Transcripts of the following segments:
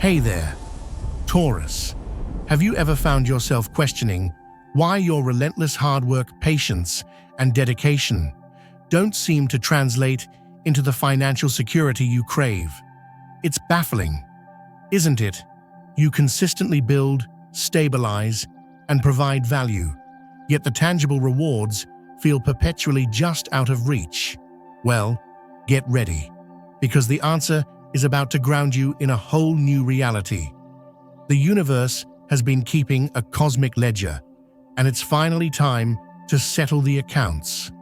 Hey there, Taurus. Have you ever found yourself questioning why your relentless hard work, patience, and dedication don't seem to translate into the financial security you crave? It's baffling, isn't it? You consistently build, stabilize, and provide value, yet the tangible rewards feel perpetually just out of reach. Well, get ready, because the answer is about to ground you in a whole new reality. The universe has been keeping a cosmic ledger, and it's finally time to settle the accounts.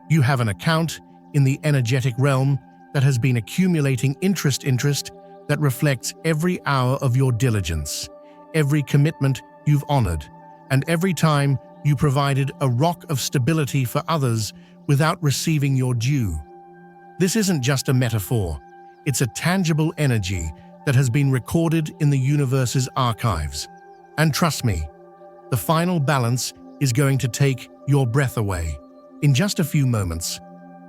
You have an account in the energetic realm that has been accumulating interest that reflects every hour of your diligence, every commitment you've honored, and every time you provided a rock of stability for others without receiving your due. This isn't just a metaphor, it's a tangible energy that has been recorded in the universe's archives. And trust me, the final balance is going to take your breath away. In just a few moments,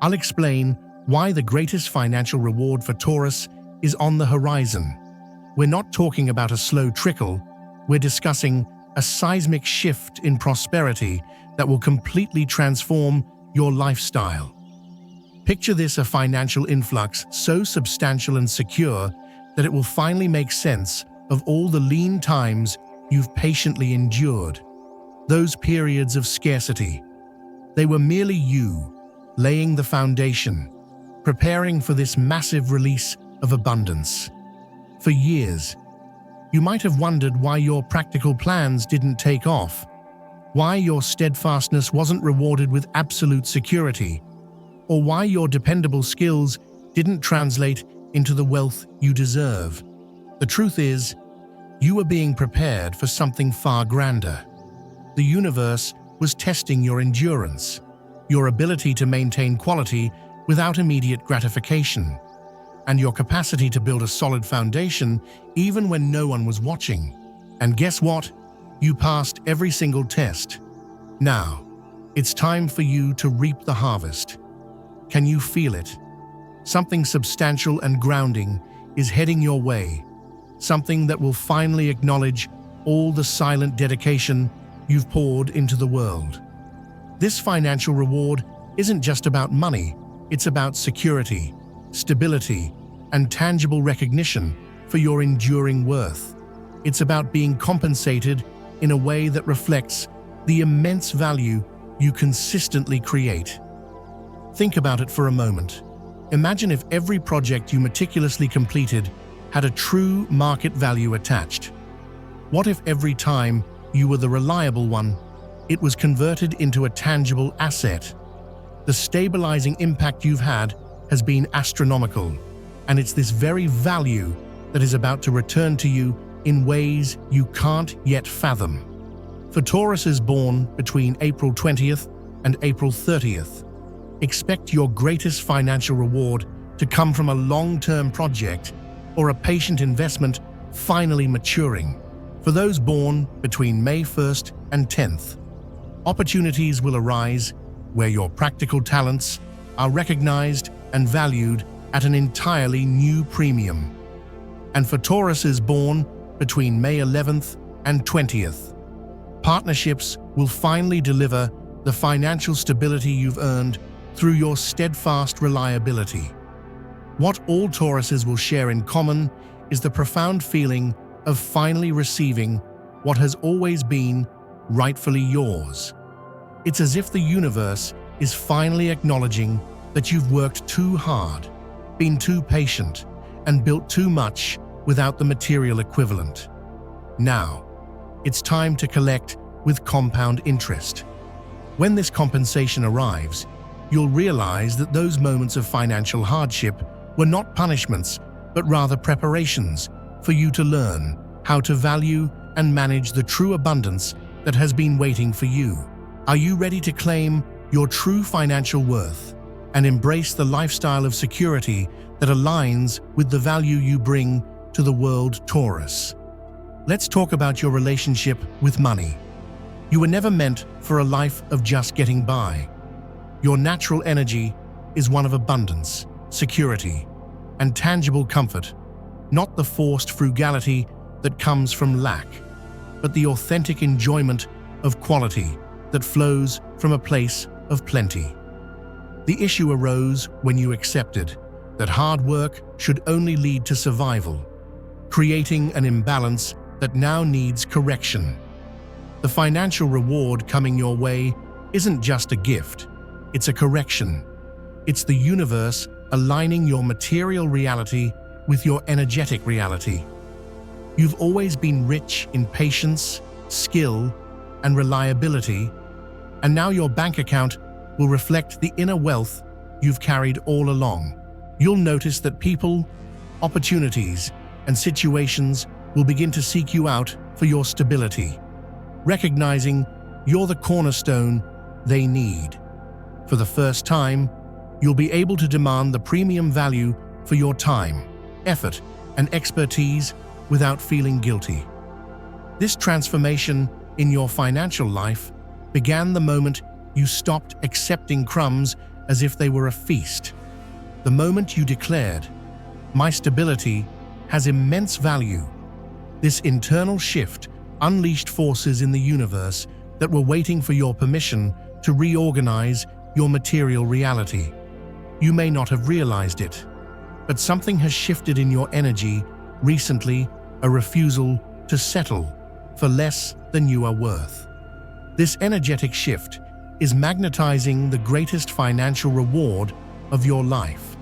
I'll explain why the greatest financial reward for Taurus is on the horizon. We're not talking about a slow trickle, we're discussing a seismic shift in prosperity that will completely transform your lifestyle. Picture this: a financial influx so substantial and secure that it will finally make sense of all the lean times you've patiently endured. Those periods of scarcity, they were merely you laying the foundation, preparing for this massive release of abundance. For years, you might have wondered why your practical plans didn't take off, why your steadfastness wasn't rewarded with absolute security, or why your dependable skills didn't translate into the wealth you deserve. The truth is, you were being prepared for something far grander. The universe was testing your endurance, your ability to maintain quality without immediate gratification, and your capacity to build a solid foundation even when no one was watching. And guess what? You passed every single test. Now, it's time for you to reap the harvest. Can you feel it? Something substantial and grounding is heading your way, something that will finally acknowledge all the silent dedication you've poured into the world. This financial reward isn't just about money, it's about security, stability, and tangible recognition for your enduring worth. It's about being compensated in a way that reflects the immense value you consistently create. Think about it for a moment. Imagine if every project you meticulously completed had a true market value attached. What if every time you were the reliable one, it was converted into a tangible asset? The stabilizing impact you've had has been astronomical, and it's this very value that is about to return to you in ways you can't yet fathom. For Tauruses born between April 20th and April 30th, expect your greatest financial reward to come from a long-term project or a patient investment finally maturing. For those born between May 1st and 10th, opportunities will arise where your practical talents are recognized and valued at an entirely new premium. And for Tauruses born between May 11th and 20th, partnerships will finally deliver the financial stability you've earned through your steadfast reliability. What all Tauruses will share in common is the profound feeling of finally receiving what has always been rightfully yours. It's as if the universe is finally acknowledging that you've worked too hard, been too patient, and built too much without the material equivalent. Now, it's time to collect with compound interest. When this compensation arrives, you'll realize that those moments of financial hardship were not punishments, but rather preparations for you to learn how to value and manage the true abundance that has been waiting for you. Are you ready to claim your true financial worth and embrace the lifestyle of security that aligns with the value you bring to the world, Taurus? Let's talk about your relationship with money. You were never meant for a life of just getting by. Your natural energy is one of abundance, security, and tangible comfort. not the forced frugality that comes from lack, but the authentic enjoyment of quality that flows from a place of plenty. The issue arose when you accepted that hard work should only lead to survival, creating an imbalance that now needs correction. The financial reward coming your way isn't just a gift, it's a correction. It's the universe aligning your material reality with your energetic reality. You've always been rich in patience, skill, and reliability, and now your bank account will reflect the inner wealth you've carried all along. You'll notice that people, opportunities, and situations will begin to seek you out for your stability, recognizing you're the cornerstone they need. For the first time, you'll be able to demand the premium value for your time, effort, and expertise without feeling guilty. This transformation in your financial life began the moment you stopped accepting crumbs as if they were a feast. The moment you declared, "My stability has immense value." This internal shift unleashed forces in the universe that were waiting for your permission to reorganize your material reality. You may not have realized it, but something has shifted in your energy recently, a refusal to settle for less than you are worth. This energetic shift is magnetizing the greatest financial reward of your life.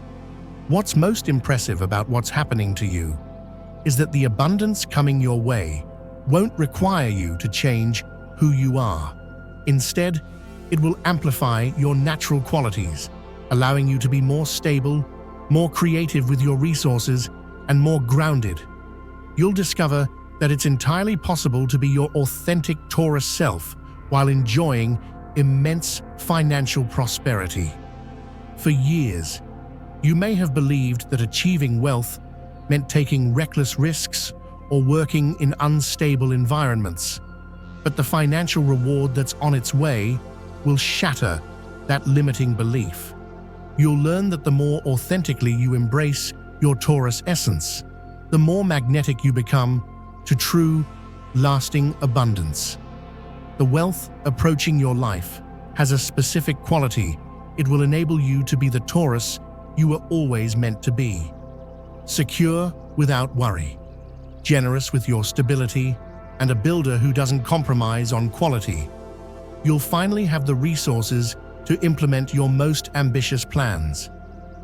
What's most impressive about what's happening to you is that the abundance coming your way won't require you to change who you are. Instead, it will amplify your natural qualities, allowing you to be more stable, more creative with your resources, and more grounded. You'll discover that it's entirely possible to be your authentic Taurus self while enjoying immense financial prosperity. For years, you may have believed that achieving wealth meant taking reckless risks or working in unstable environments. But the financial reward that's on its way will shatter that limiting belief. You'll learn that the more authentically you embrace your Taurus essence, the more magnetic you become to true, lasting abundance. The wealth approaching your life has a specific quality. It will enable you to be the Taurus you were always meant to be. Secure without worry, generous with your stability, and a builder who doesn't compromise on quality. You'll finally have the resources to implement your most ambitious plans,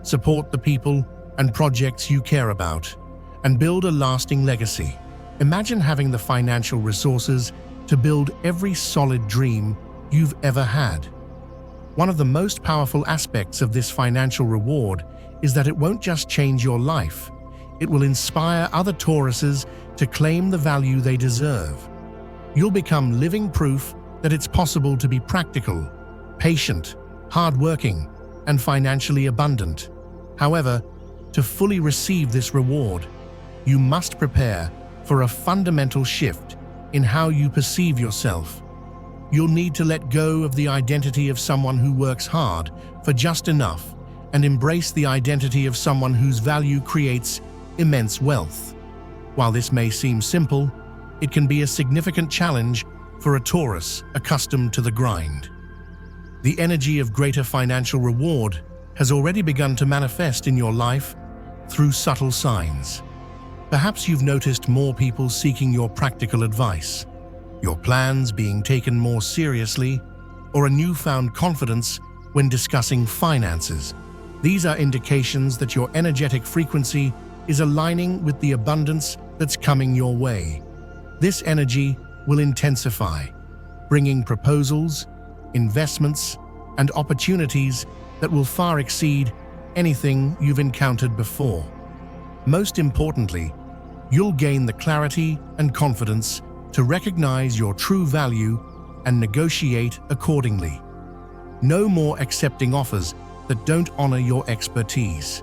support the people and projects you care about, and build a lasting legacy. Imagine having the financial resources to build every solid dream you've ever had. One of the most powerful aspects of this financial reward is that it won't just change your life, it will inspire other Tauruses to claim the value they deserve. You'll become living proof that it's possible to be practical, patient, hardworking, and financially abundant. However, to fully receive this reward, you must prepare for a fundamental shift in how you perceive yourself. You'll need to let go of the identity of someone who works hard for just enough and embrace the identity of someone whose value creates immense wealth. While this may seem simple, it can be a significant challenge for a Taurus accustomed to the grind. The energy of greater financial reward has already begun to manifest in your life through subtle signs. Perhaps you've noticed more people seeking your practical advice, your plans being taken more seriously, or a newfound confidence when discussing finances. These are indications that your energetic frequency is aligning with the abundance that's coming your way. This energy will intensify, bringing proposals, investments, and opportunities that will far exceed anything you've encountered before. Most importantly, you'll gain the clarity and confidence to recognize your true value and negotiate accordingly. No more accepting offers that don't honor your expertise.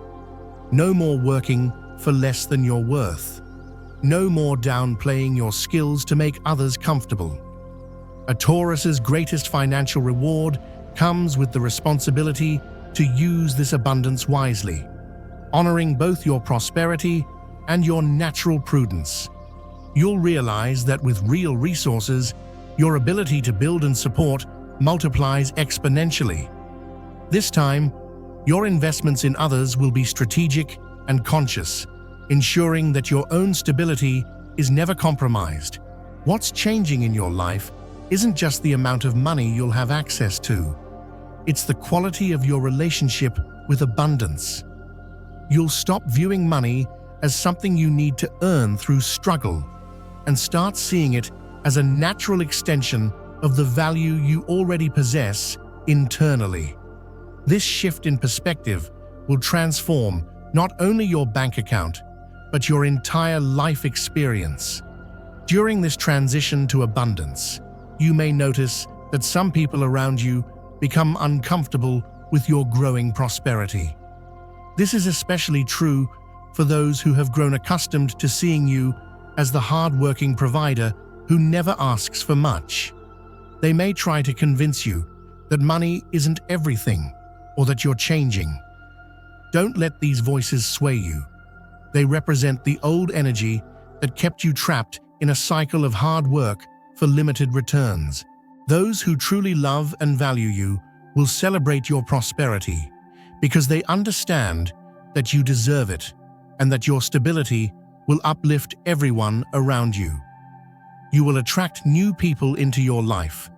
No more working for less than your worth. No more downplaying your skills to make others comfortable. A Taurus's greatest financial reward comes with the responsibility to use this abundance wisely, honoring both your prosperity and your natural prudence. You'll realize that with real resources, your ability to build and support multiplies exponentially. This time, your investments in others will be strategic and conscious, ensuring that your own stability is never compromised. What's changing in your life isn't just the amount of money you'll have access to. It's the quality of your relationship with abundance. You'll stop viewing money as something you need to earn through struggle and start seeing it as a natural extension of the value you already possess internally. This shift in perspective will transform not only your bank account, but your entire life experience. During this transition to abundance, you may notice that some people around you become uncomfortable with your growing prosperity. This is especially true for those who have grown accustomed to seeing you as the hard-working provider who never asks for much. They may try to convince you that money isn't everything or that you're changing. Don't let these voices sway you. They represent the old energy that kept you trapped in a cycle of hard work for limited returns. Those who truly love and value you will celebrate your prosperity because they understand that you deserve it and that your stability will uplift everyone around you. You will attract new people into your life,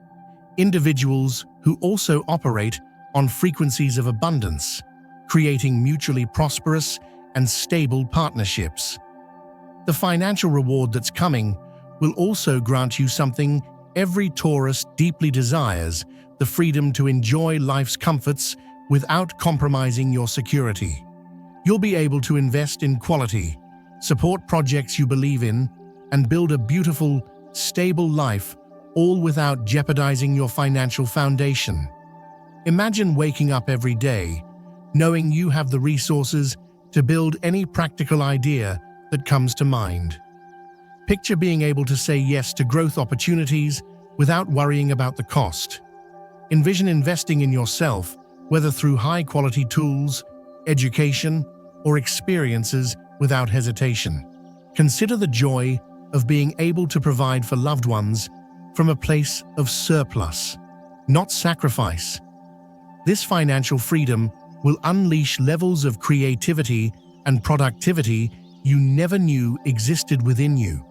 individuals who also operate on frequencies of abundance, creating mutually prosperous and stable partnerships. The financial reward that's coming will also grant you something every Taurus deeply desires: the freedom to enjoy life's comforts without compromising your security. You'll be able to invest in quality, support projects you believe in, and build a beautiful, stable life, all without jeopardizing your financial foundation. Imagine waking up every day knowing you have the resources to build any practical idea that comes to mind. Picture being able to say yes to growth opportunities without worrying about the cost. Envision investing in yourself, whether through high-quality tools, education, or experiences, without hesitation. Consider the joy of being able to provide for loved ones from a place of surplus, not sacrifice. This financial freedom will unleash levels of creativity and productivity you never knew existed within you.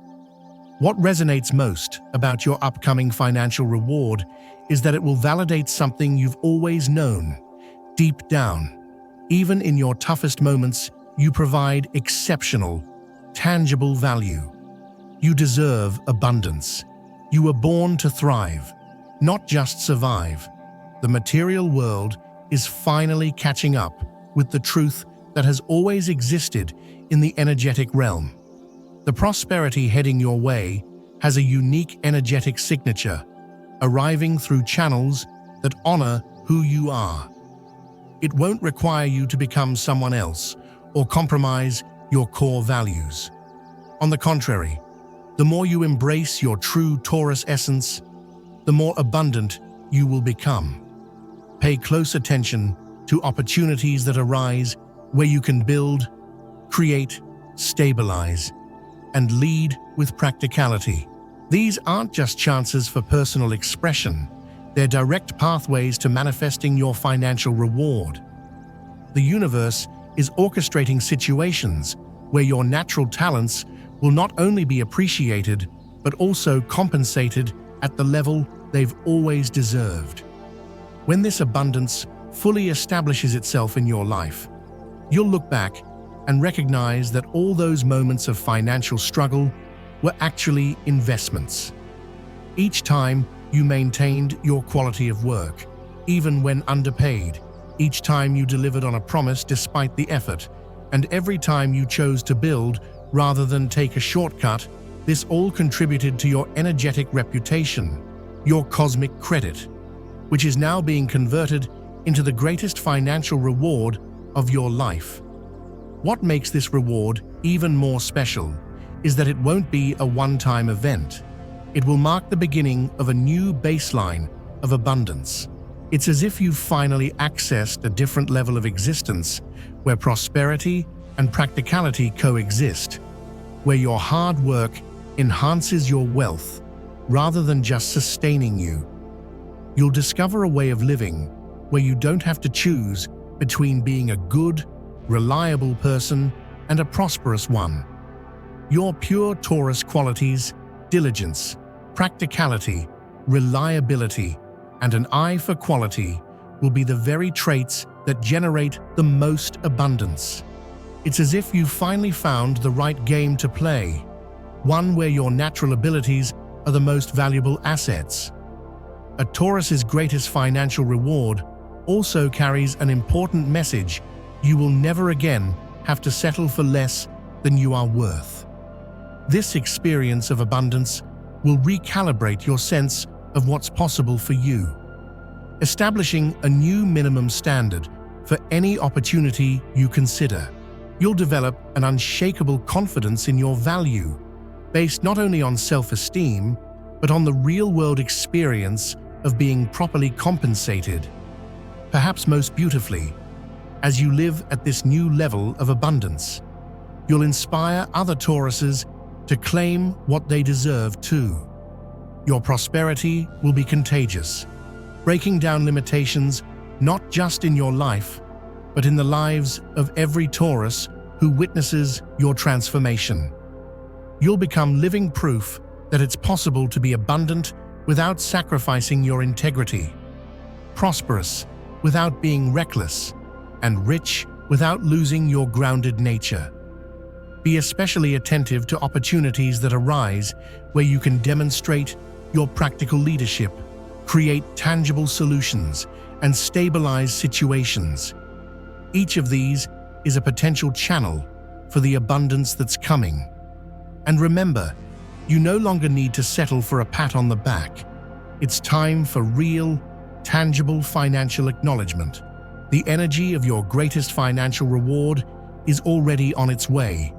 What resonates most about your upcoming financial reward is that it will validate something you've always known. Deep down, even in your toughest moments, you provide exceptional, tangible value. You deserve abundance. You were born to thrive, not just survive. The material world is finally catching up with the truth that has always existed in the energetic realm. The prosperity heading your way has a unique energetic signature, arriving through channels that honor who you are. It won't require you to become someone else or compromise your core values. On the contrary, the more you embrace your true Taurus essence, the more abundant you will become. Pay close attention to opportunities that arise where you can build, create, stabilize, and lead with practicality. These aren't just chances for personal expression, they're direct pathways to manifesting your financial reward. The universe is orchestrating situations where your natural talents will not only be appreciated, but also compensated at the level they've always deserved. When this abundance fully establishes itself in your life, you'll look back and recognize that all those moments of financial struggle were actually investments. Each time you maintained your quality of work, even when underpaid, each time you delivered on a promise despite the effort, and every time you chose to build rather than take a shortcut, this all contributed to your energetic reputation, your cosmic credit, which is now being converted into the greatest financial reward of your life. What makes this reward even more special is that it won't be a one-time event. It will mark the beginning of a new baseline of abundance. It's as if you've finally accessed a different level of existence where prosperity and practicality coexist. where your hard work enhances your wealth rather than just sustaining you. You'll discover a way of living where you don't have to choose between being a good, reliable person and a prosperous one. Your pure Taurus qualities, diligence, practicality, reliability, and an eye for quality will be the very traits that generate the most abundance. It's as if you've finally found the right game to play, one where your natural abilities are the most valuable assets. A Taurus's greatest financial reward also carries an important message: you will never again have to settle for less than you are worth. This experience of abundance will recalibrate your sense of what's possible for you, establishing a new minimum standard for any opportunity you consider. You'll develop an unshakable confidence in your value, based not only on self-esteem, but on the real-world experience of being properly compensated. Perhaps most beautifully, as you live at this new level of abundance, you'll inspire other Tauruses to claim what they deserve too. Your prosperity will be contagious, breaking down limitations not just in your life, but in the lives of every Taurus who witnesses your transformation. You'll become living proof that it's possible to be abundant without sacrificing your integrity, prosperous without being reckless, and rich without losing your grounded nature. Be especially attentive to opportunities that arise where you can demonstrate your practical leadership, create tangible solutions, and stabilize situations. Each of these is a potential channel for the abundance that's coming. And remember, you no longer need to settle for a pat on the back. It's time for real, tangible financial acknowledgement. The energy of your greatest financial reward is already on its way.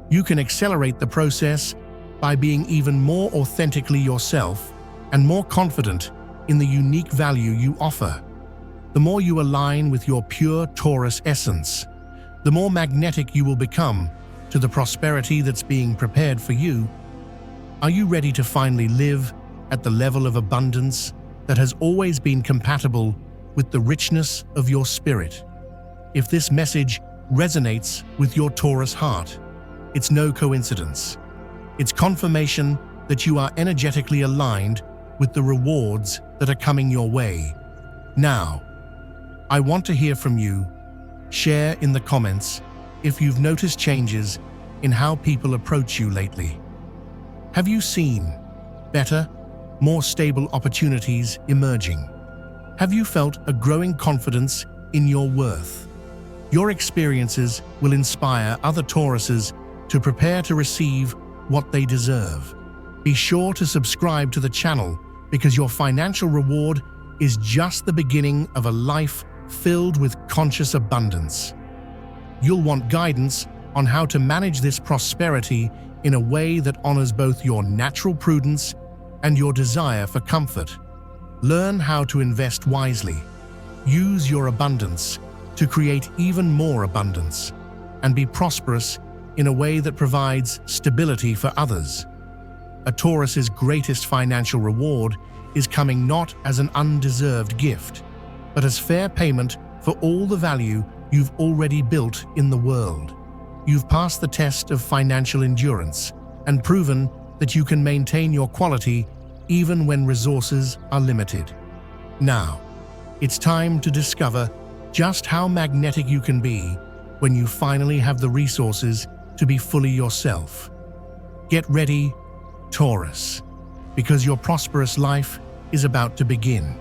You can accelerate the process by being even more authentically yourself and more confident in the unique value you offer. The more you align with your pure Taurus essence, the more magnetic you will become to the prosperity that's being prepared for you. Are you ready to finally live at the level of abundance that has always been compatible with the richness of your spirit? If this message resonates with your Taurus heart, it's no coincidence. It's confirmation that you are energetically aligned with the rewards that are coming your way. Now, I want to hear from you. Share in the comments if you've noticed changes in how people approach you lately. Have you seen better, more stable opportunities emerging? Have you felt a growing confidence in your worth? Your experiences will inspire other Tauruses to prepare to receive what they deserve. Be sure to subscribe to the channel because your financial reward is just the beginning of a life filled with conscious abundance. You'll want guidance on how to manage this prosperity in a way that honors both your natural prudence and your desire for comfort. Learn how to invest wisely. Use your abundance to create even more abundance, and be prosperous in a way that provides stability for others. A Taurus's greatest financial reward is coming not as an undeserved gift, but as fair payment for all the value you've already built in the world. You've passed the test of financial endurance and proven that you can maintain your quality even when resources are limited. Now, it's time to discover just how magnetic you can be when you finally have the resources to be fully yourself. Get ready, Taurus, because your prosperous life is about to begin.